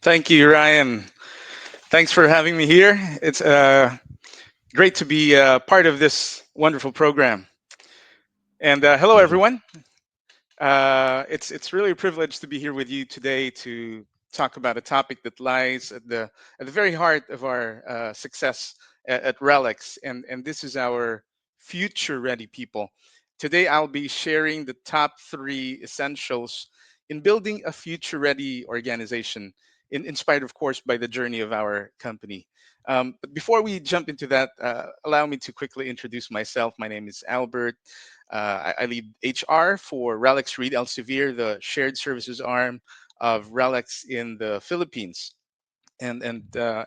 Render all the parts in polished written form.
Thank you, Ryan. Thanks for having me here. It's great to be part of this wonderful program. And hello, Mhm. everyone. It's really a privilege to be here with you today to talk about a topic that lies at the very heart of our success at RELX, and this is our future ready people. Today, I'll be sharing the top three essentials in building a future ready organization, inspired, of course, by the journey of our company. But before we jump into that, allow me to quickly introduce myself. My name is Albert. I lead HR for RELX Reed Elsevier, the shared services arm of RELX in the Philippines. And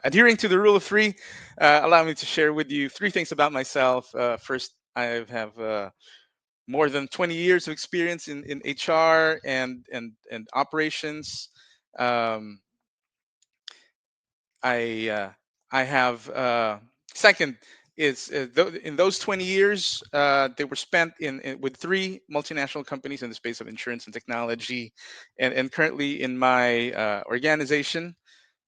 adhering to the rule of three, allow me to share with you three things about myself. First, I have more than 20 years of experience in HR and operations. Um, I I have second is in those 20 years they were spent with three multinational companies in the space of insurance and technology, and currently in my organization,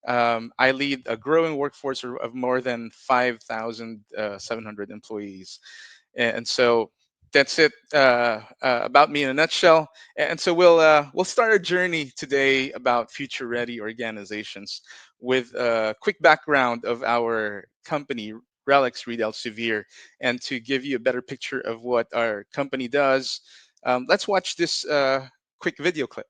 I lead a growing workforce of more than 5,700 employees. And so that's it about me in a nutshell. And so we'll start our journey today about future ready organizations with a quick background of our company, Relics Reed Elsevier, and to give you a better picture of what our company does. Let's watch this quick video clip.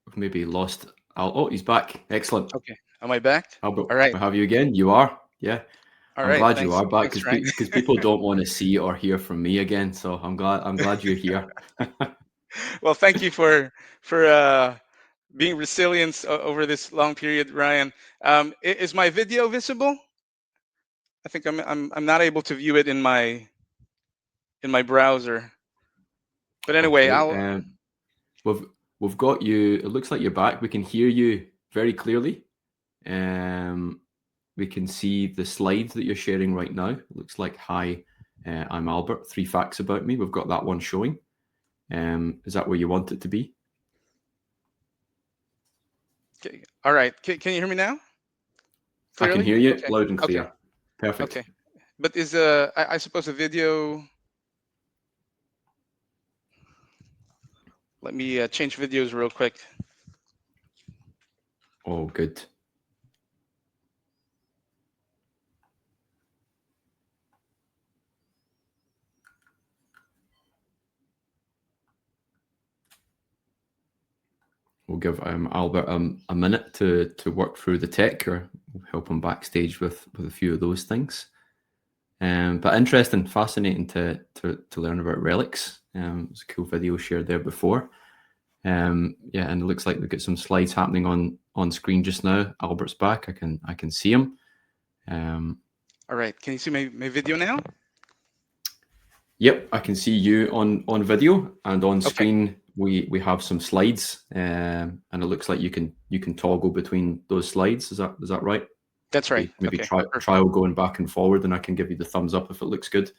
We've maybe lost Al. Oh, he's back. Excellent. Okay, am I back? Albert, All right, we have you again. You are. Yeah. all I'm right. glad you Thanks, are back thanks, because Ryan. because people don't want to see or hear from me again. So I'm glad you're here. Well, thank you for being resilient over this long period, Ryan. Is my video visible? I think I'm not able to view it in my browser. But anyway, Okay. I'll. We've we've got you. It looks like you're back. We can hear you very clearly. Um, we can see the slides that you're sharing right now. It looks like, hi, I'm Albert, 3 facts about me. We've got that one showing. Is that where you want it to be? Okay. All right. Can you hear me now? I can Clearly? hear you Okay. loud and Okay. clear. Perfect. Okay. But is I suppose a video. Let me change videos real quick. Oh, good. We'll give Albert a minute to work through the tech, or we'll help him backstage with a few of those things. But interesting, fascinating to learn about RELX. It was a cool video shared there before. Yeah, and it looks like we've got some slides happening on screen just now. Albert's back. I can see him. All right. Can you see my video now? Yep, I can see you on video, and on Okay. screen we have some slides, and it looks like you can toggle between those slides. Is that right? That's right. Maybe Okay. Perfect. trial going back and forward, and I can give you the thumbs up if it looks good.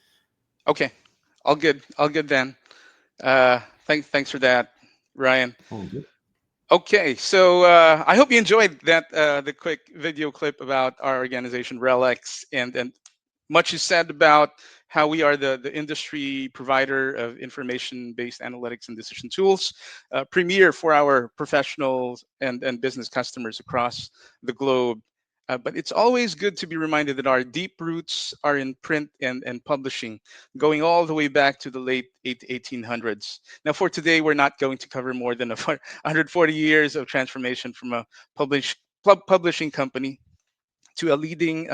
Okay. All good. All good then. Thanks for that, Ryan. Oh, good. Okay, so I hope you enjoyed that the quick video clip about our organization RELX, and much is said about how we are the industry provider of information-based analytics and decision tools, premier for our professionals and business customers across the globe. But it's always good to be reminded that our deep roots are in print and publishing, going all the way back to the late 1800s. Now, for today, we're not going to cover more than 140 years of transformation from a publishing company to a leading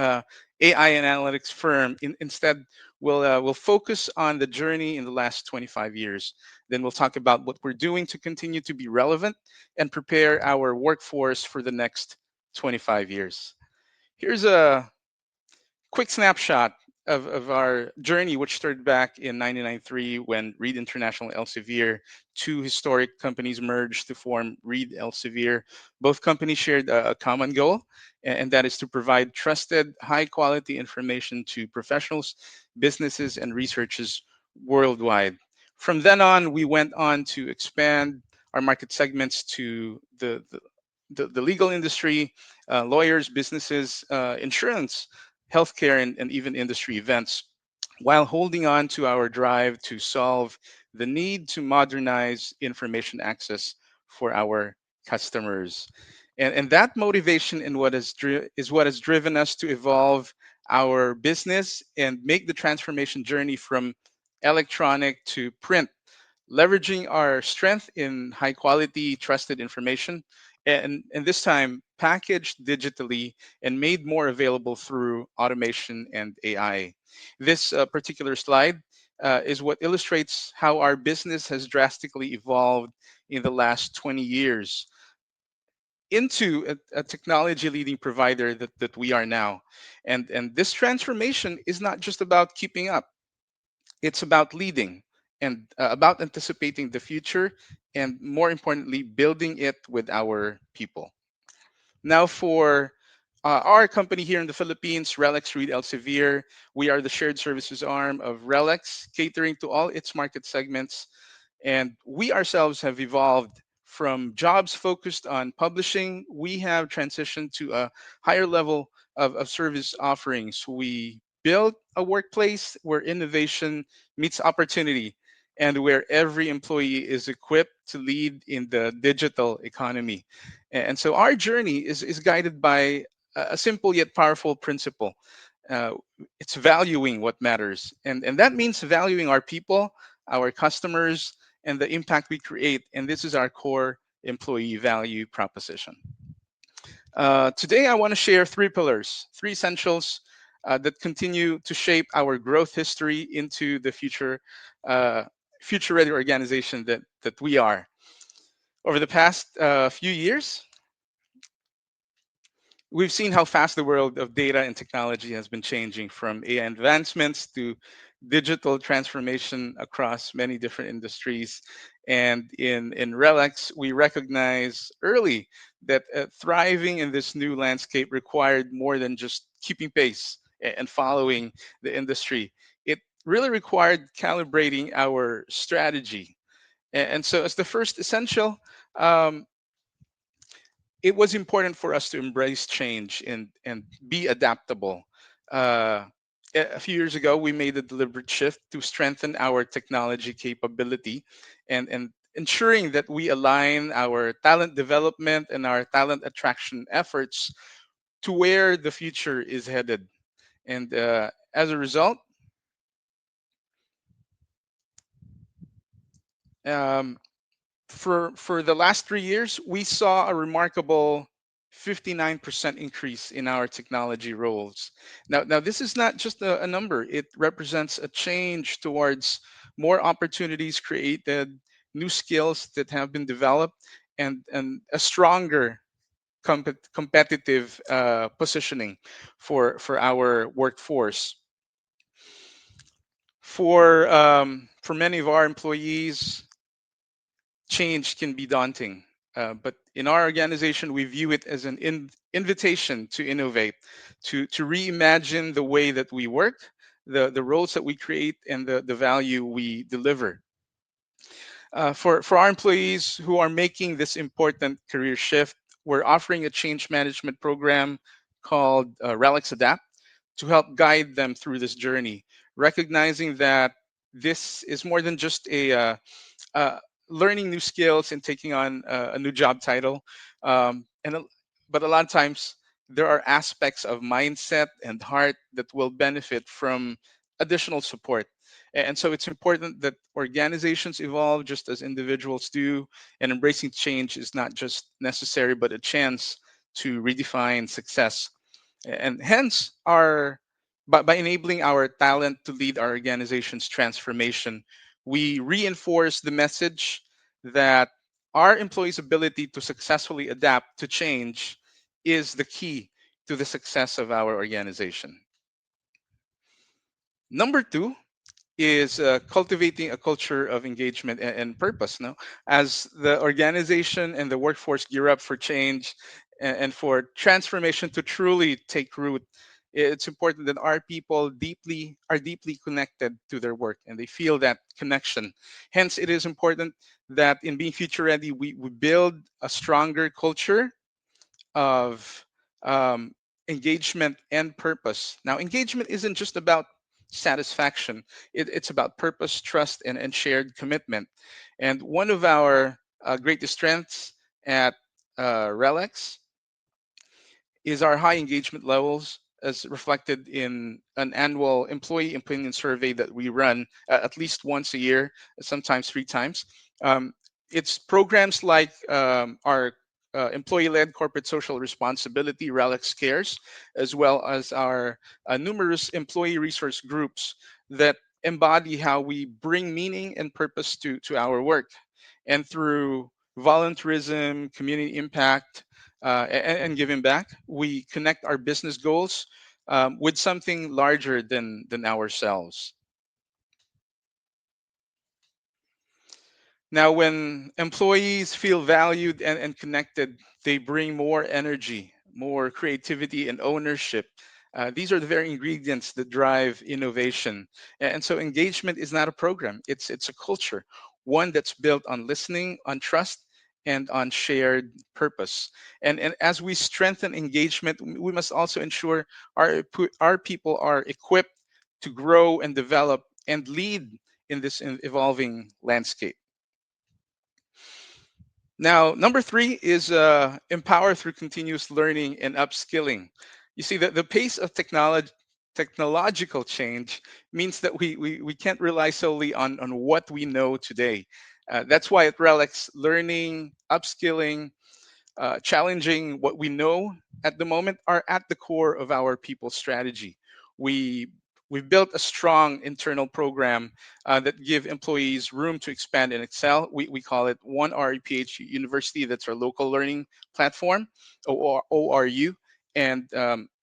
AI and analytics firm. Instead, we'll focus on the journey in the last 25 years. Then we'll talk about what we're doing to continue to be relevant and prepare our workforce for the next 25 years. Here's a quick snapshot of our journey, which started back in 1993 when Reed International Elsevier, two historic companies merged to form Reed Elsevier. Both companies shared a common goal, and that is to provide trusted, high quality information to professionals, businesses, and researchers worldwide. From then on, we went on to expand our market segments to the legal industry, lawyers, businesses, insurance, healthcare, and even industry events, while holding on to our drive to solve the need to modernize information access for our customers. And that motivation in is what has driven us to evolve our business and make the transformation journey from electronic to print, leveraging our strength in high quality, trusted information, and this time packaged digitally and made more available through automation and AI. This particular slide is what illustrates how our business has drastically evolved in the last 20 years into a technology leading provider that we are now. And this transformation is not just about keeping up, it's about leading and about anticipating the future, and more importantly, building it with our people. Now, for our company here in the Philippines, RELX Reed Elsevier, we are the shared services arm of RELX, catering to all its market segments. And we ourselves have evolved from jobs focused on publishing. We have transitioned to a higher level of service offerings. We build a workplace where innovation meets opportunity and where every employee is equipped to lead in the digital economy. And so our journey is guided by a simple yet powerful principle. Uh, it's valuing what matters. And that means valuing our people, our customers, and the impact we create. And this is our core employee value proposition. Today, I want to share three pillars, three essentials that continue to shape our growth history into the uh, future-ready organization that we are. Over the past few years, we've seen how fast the world of data and technology has been changing, from AI advancements to digital transformation across many different industries. And in RELX, we recognize early that thriving in this new landscape required more than just keeping pace and following the industry. It really required calibrating our strategy. And so, as the first essential, um, it was important for us to embrace change and be adaptable. Uh, a few years ago, we made a deliberate shift to strengthen our technology capability and ensuring that we align our talent development and our talent attraction efforts to where the future is headed. And as a result, um, for the last 3 years, we saw a remarkable 59% increase in our technology roles. Now this is not just a number; it represents a change towards more opportunities created, new skills that have been developed, and a stronger competitive positioning for our workforce. For many of our employees, change can be daunting. But in our organization, we view it as an invitation to innovate, to reimagine the way that we work, the roles that we create, and the value we deliver. For our employees who are making this important career shift, we're offering a change management program called RELX Adapt to help guide them through this journey, recognizing that this is more than just uh, learning new skills and taking on a new job title. But a lot of times there are aspects of mindset and heart that will benefit from additional support. And so it's important that organizations evolve just as individuals do, and embracing change is not just necessary, but a chance to redefine success. And hence, by enabling our talent to lead our organization's transformation, we reinforce the message that our employees' ability to successfully adapt to change is the key to the success of our organization. Number two is cultivating a culture of engagement and purpose. No, as the organization and the workforce gear up for change and for transformation to truly take root, it's important that our people deeply connected to their work and they feel that connection. Hence, it is important that in being future ready, we build a stronger culture of um, engagement and purpose. Now, engagement isn't just about satisfaction, it's about purpose, trust, and shared commitment. And one of our greatest strengths at RELX is our high engagement levels as reflected in an annual employee opinion survey that we run at least once a year, sometimes 3 times. Um, it's programs like our employee-led corporate social responsibility, RELX Cares, as well as our numerous employee resource groups that embody how we bring meaning and purpose to our work. And through volunteerism, community impact, and giving back, we connect our business goals with something larger than ourselves. Now, when employees feel valued and connected, they bring more energy, more creativity, and ownership. These are the very ingredients that drive innovation. And so, engagement is not a program; it's a culture, one that's built on listening, on trust, and on shared purpose. And as we strengthen engagement, we must also ensure our people are equipped to grow and develop and lead in this evolving landscape. Now, number three is empower through continuous learning and upskilling. You see, the pace of technological change means that we can't rely solely on what we know today. That's why at RELX, learning, upskilling, challenging what we know at the moment are at the core of our people strategy. We we've built a strong internal program that give employees room to expand and excel. We call it One REPH University. That's our local learning platform, or ORU, and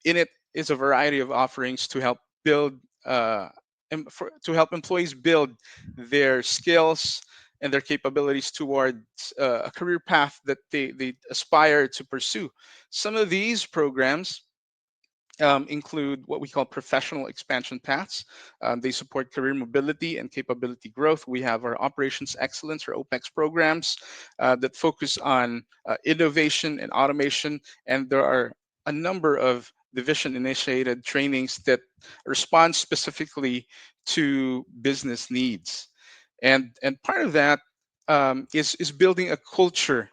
in it is a variety of offerings to help build. To help employees build their skills and their capabilities towards a career path that they aspire to pursue. Some of these programs include what we call professional expansion paths. They support career mobility and capability growth. We have our operations excellence or OPEX programs that focus on innovation and automation. And there are a number of division initiated trainings that respond specifically to business needs. And part of that is building a culture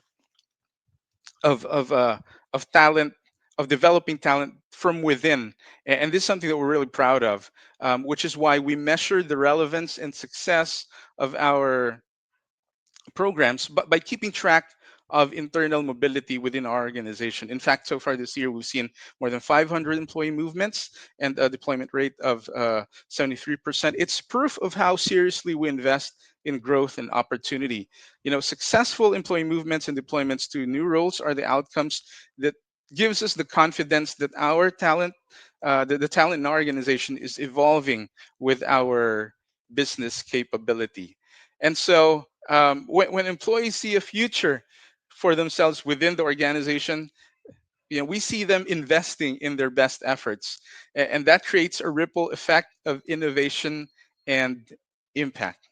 of of uh, of talent, of developing talent from within. And this is something that we're really proud of, which is why we measure the relevance and success of our programs, but by keeping track of internal mobility within our organization. In fact, so far this year, we've seen more than 500 employee movements and a deployment rate of 73%. It's proof of how seriously we invest in growth and opportunity. Successful employee movements and deployments to new roles are the outcomes that gives us the confidence that our talent, the talent in our organization is evolving with our business capability. And so when employees see a future for themselves within the organization, we see them investing in their best efforts. And that creates a ripple effect of innovation and impact.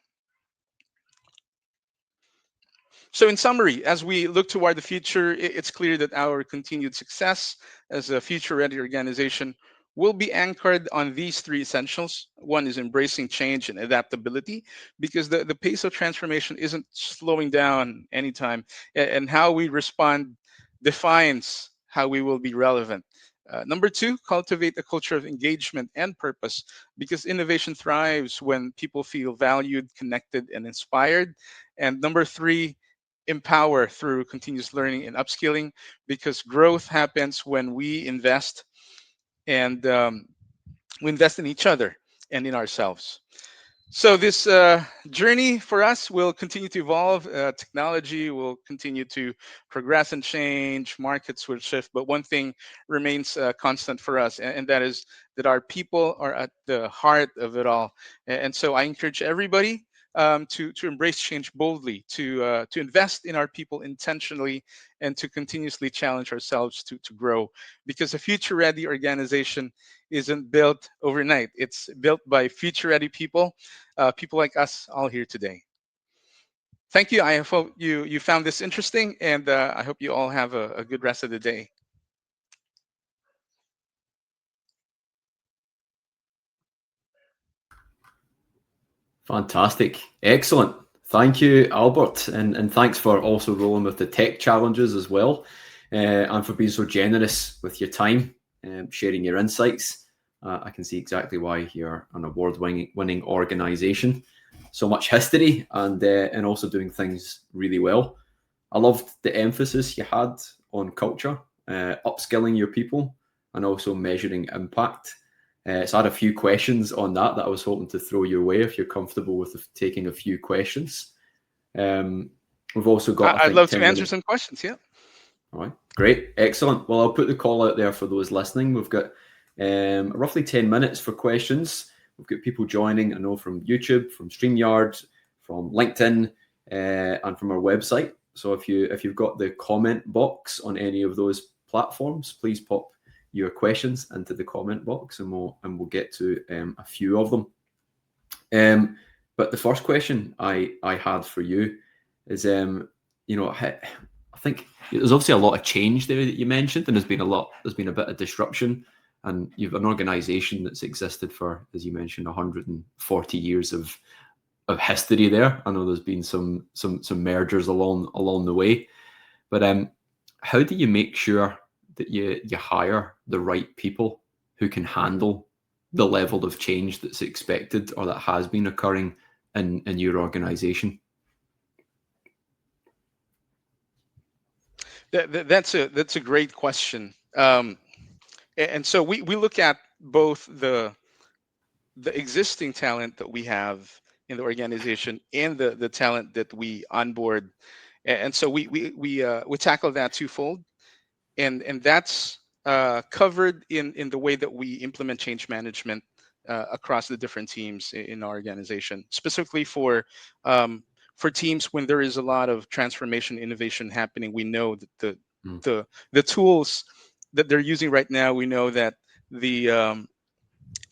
So, in summary, as we look toward the future, it's clear that our continued success as a future ready organization will be anchored on these three essentials. One is embracing change and adaptability, because the pace of transformation isn't slowing down anytime, and how we respond defines how we will be relevant. Number two, cultivate a culture of engagement and purpose, because innovation thrives when people feel valued, connected, and inspired. And number three, empower through continuous learning and upskilling, because growth happens when we invest, and we invest in each other and in ourselves. So this journey for us will continue to evolve. Technology will continue to progress and change. Markets will shift, but one thing remains constant for us, and that is that our people are at the heart of it all. And so I encourage everybody to embrace change boldly, to invest in our people intentionally, and to continuously challenge ourselves to grow. Because a future-ready organization isn't built overnight; it's built by future-ready people, people like us all here today. Thank you. I hope you found this interesting, and I hope you all have a good rest of the day. Fantastic. Excellent. Thank you, Albert. And thanks for also rolling with the tech challenges as well, and for being so generous with your time, sharing your insights. I can see exactly why you're an award-winning organization. So much history, and also doing things really well. I loved the emphasis you had on culture, upskilling your people, and also measuring impact. So I had a few questions on that I was hoping to throw your way if you're comfortable with taking a few questions. Um, we've also got, I I'd think, love to 10 answer minutes. some questions. Yeah. All right, great, excellent. Well, I'll put the call out there for those listening. We've got roughly 10 minutes for questions. We've got people joining, I know, from YouTube, from StreamYard, from LinkedIn, and from our website. So if you've got the comment box on any of those platforms, please pop your questions into the comment box, and we'll get to a few of them. But the first question I had for you is, I think there's obviously a lot of change there that you mentioned, and there's been a bit of disruption, and you've an organisation that's existed for, as you mentioned, 140 years of history there. I know there's been some mergers along the way, but how do you make sure that you hire the right people who can handle the level of change that's expected or that has been occurring in your organisation? That's a great question. And so we look at both the existing talent that we have in the organization and the talent that we onboard. And so we tackle that twofold, and that's covered in the way that we implement change management across the different teams in our organization, specifically for teams when there is a lot of transformation innovation happening. We know that Mm. the tools that they're using right now, we know that the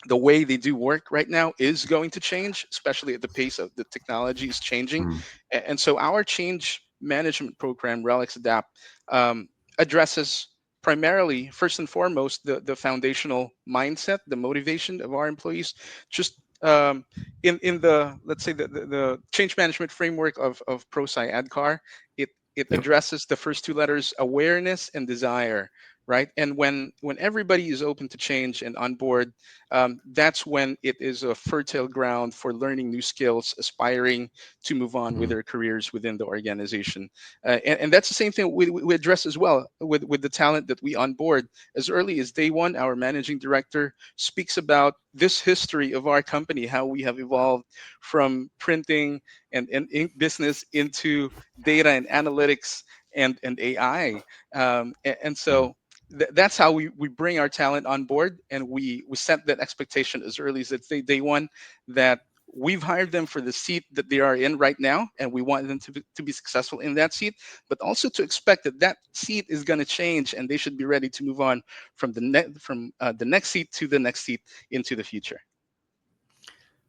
the way they do work right now is going to change, especially at the pace of the technology is changing. Mm, And so our change management program, RELX Adapt, um, addresses primarily, first and foremost, the foundational mindset, the motivation of our employees. Just in the, let's say, the change management framework of ProSci ADCAR, it yep. addresses the first two letters, awareness and desire, right? And when everybody is open to change and on board, that's when it is a fertile ground for learning new skills, aspiring to move on with Mm, their careers within the organization. And that's the same thing we address as well with the talent that we onboard. As early as day one, our managing director speaks about this history of our company, how we have evolved from printing and ink business into data and analytics and AI. And mm. so that's how we bring our talent on board, and we set that expectation as early as day one, that we've hired them for the seat that they are in right now, and we want them to be successful in that seat, but also to expect that that seat is going to change and they should be ready to move on from the next seat to the next seat into the future.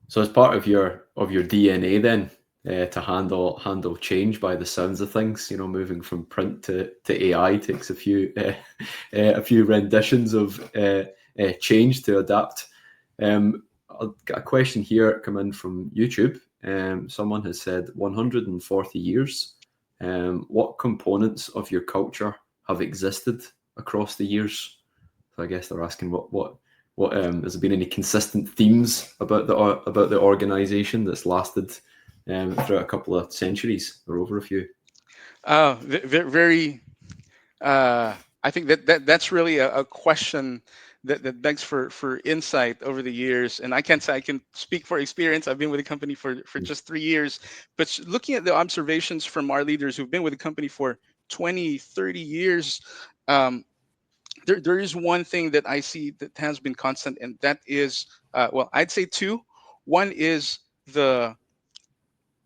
So as part of your DNA then, to handle change by the sounds of things, moving from print to AI takes a few renditions of change to adapt. I've got a question here come in from YouTube. Someone has said 140 years. What components of your culture have existed across the years? So I guess they're asking what has there been any consistent themes about the organization that's lasted throughout a couple of centuries or over a few? Very I think that's really a question that begs for insight over the years. And I can't say I can speak for experience. I've been with the company for just 3 years, but looking at the observations from our leaders who've been with the company for 20, 30 years, um, there is one thing that I see that has been constant, and that is, well, I'd say two. One the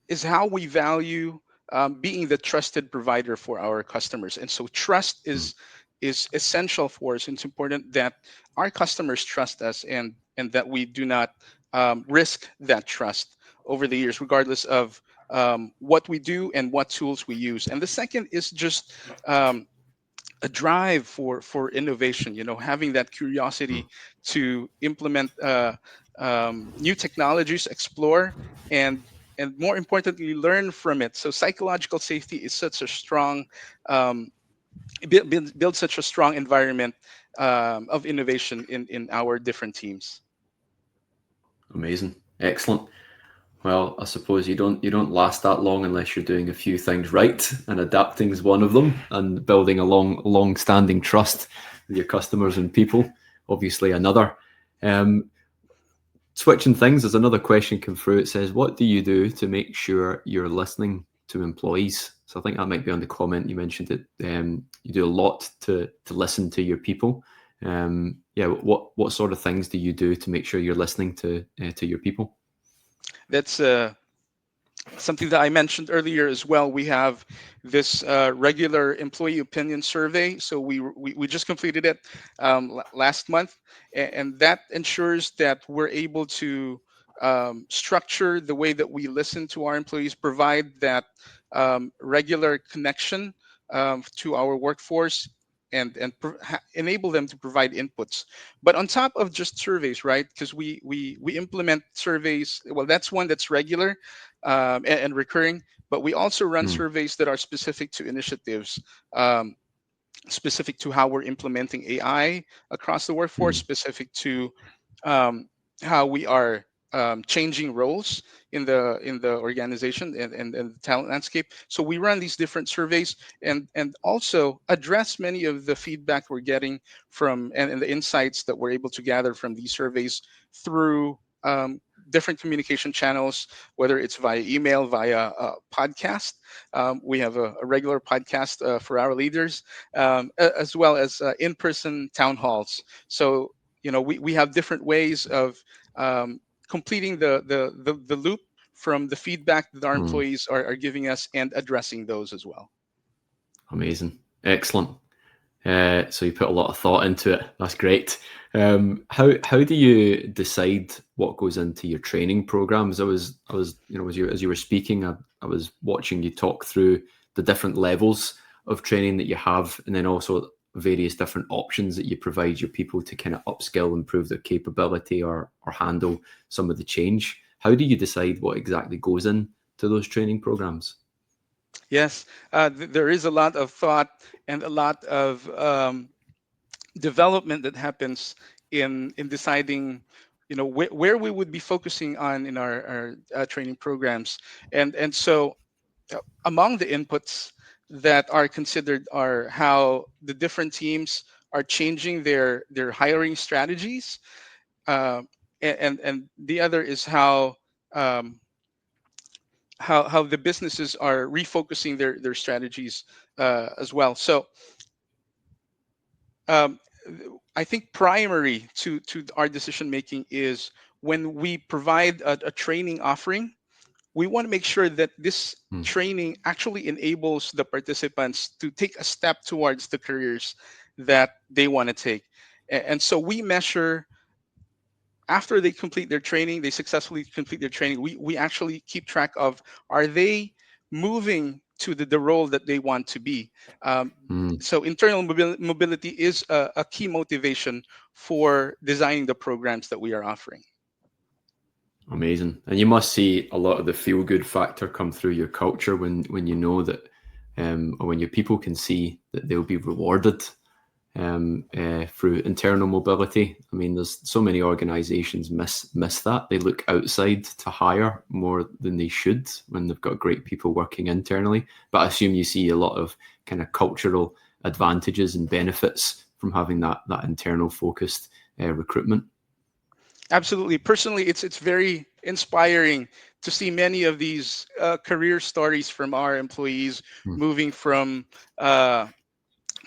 is how we value being the trusted provider for our customers. And so trust Mm, is essential for us. It's important that our customers trust us, and that we do not risk that trust over the years, regardless of what we do and what tools we use. And the second is just um, a drive for innovation, having that mm, curiosity to implement new technologies, explore, and more importantly, learn from it. So psychological safety is such a strong um, build such a strong environment of innovation in our different teams. amazing, excellent. Well, I suppose you don't last that long unless you're doing a few things right, and adapting is one of them, and building a long-standing trust with your customers and people, obviously another. Um, Switching things, there's another question come through. It says, "What do you do to make sure you're listening to employees?" So I think that might be on the comment you mentioned it. You do a lot to listen to your people. Yeah, what sort of things do you do to make sure you're listening to your people? That's something that I mentioned earlier as well. We have this regular employee opinion survey. So we just completed it last month, and that ensures that we're able to structure the way that we listen to our employees, provide that regular connection to our workforce, and enable them to provide inputs. But on top of just surveys, right? Because we implement surveys. Well, that's one that's regular and recurring. But we also run Mm, surveys that are specific to initiatives, um, specific to how we're implementing AI across the workforce, mm, specific to um, how we are changing roles in the organization and the talent landscape. So we run these different surveys, and also address many of the feedback we're getting from, and the insights that we're able to gather from these surveys through different communication channels, whether it's via email, via podcast. We have a regular podcast for our leaders, as well as in-person town halls. So we have different ways of um, completing the loop from the feedback that our mm. employees are giving us, and addressing those as well. Amazing, excellent. So you put a lot of thought into it. That's great. How do you decide what goes into your training programs? As you were speaking, I was watching you talk through the different levels of training that you have, and then also various different options that you provide your people to kind of upskill, improve their capability, or handle some of the change. How do you decide what exactly goes into those training programs? Yes, there is a lot of thought and a lot of development that happens in deciding, where we would be focusing on in our training programs, and so among the inputs that are considered are how the different teams are changing their hiring strategies, uh, and the other is um, how the businesses are refocusing their strategies as well. So um, I think primary to our decision making is when we provide a training offering, we want to make sure that this Hmm. training actually enables the participants to take a step towards the careers that they want to take. And so we measure after they complete their training, they successfully complete their training, we actually keep track of, are they moving to the role that they want to be. Um, Hmm. so internal mobility is a key motivation for designing the programs that we are offering. Amazing. And you must see a lot of the feel good factor come through your culture when you know that, or when your people can see that they'll be rewarded through internal mobility. I mean, there's so many organizations miss that. They look outside to hire more than they should when they've got great people working internally. But I assume you see a lot of kind of cultural advantages and benefits from having that internal focused recruitment. Absolutely. Personally, it's very inspiring to see many of these career stories from our employees Hmm. moving uh,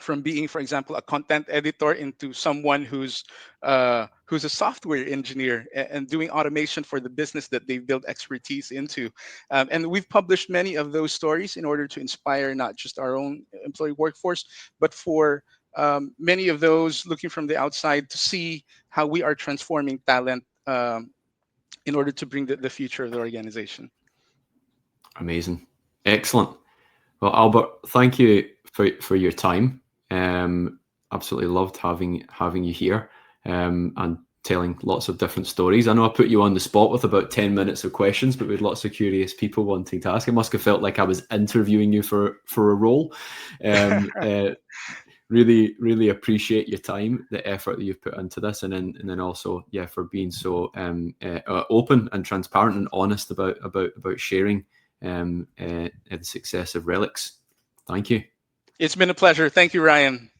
from being, for example, a content editor into someone who's a software engineer and doing automation for the business that they've built expertise into. And we've published many of those stories in order to inspire not just our own employee workforce, but for many of those looking from the outside to see how we are transforming talent in order to bring the future of the organization. Amazing. Excellent. Well, Albert, thank you for your time. Absolutely loved having you here, and telling lots of different stories. I know I put you on the spot with about 10 minutes of questions, but with lots of curious people wanting to ask. It must have felt like I was interviewing you for a role. Um, uh, really appreciate your time, the effort that you've put into this, and then also, yeah, for being so open and transparent and honest about sharing the success of RELX. Thank you. It's been a pleasure. Thank you, Ryan.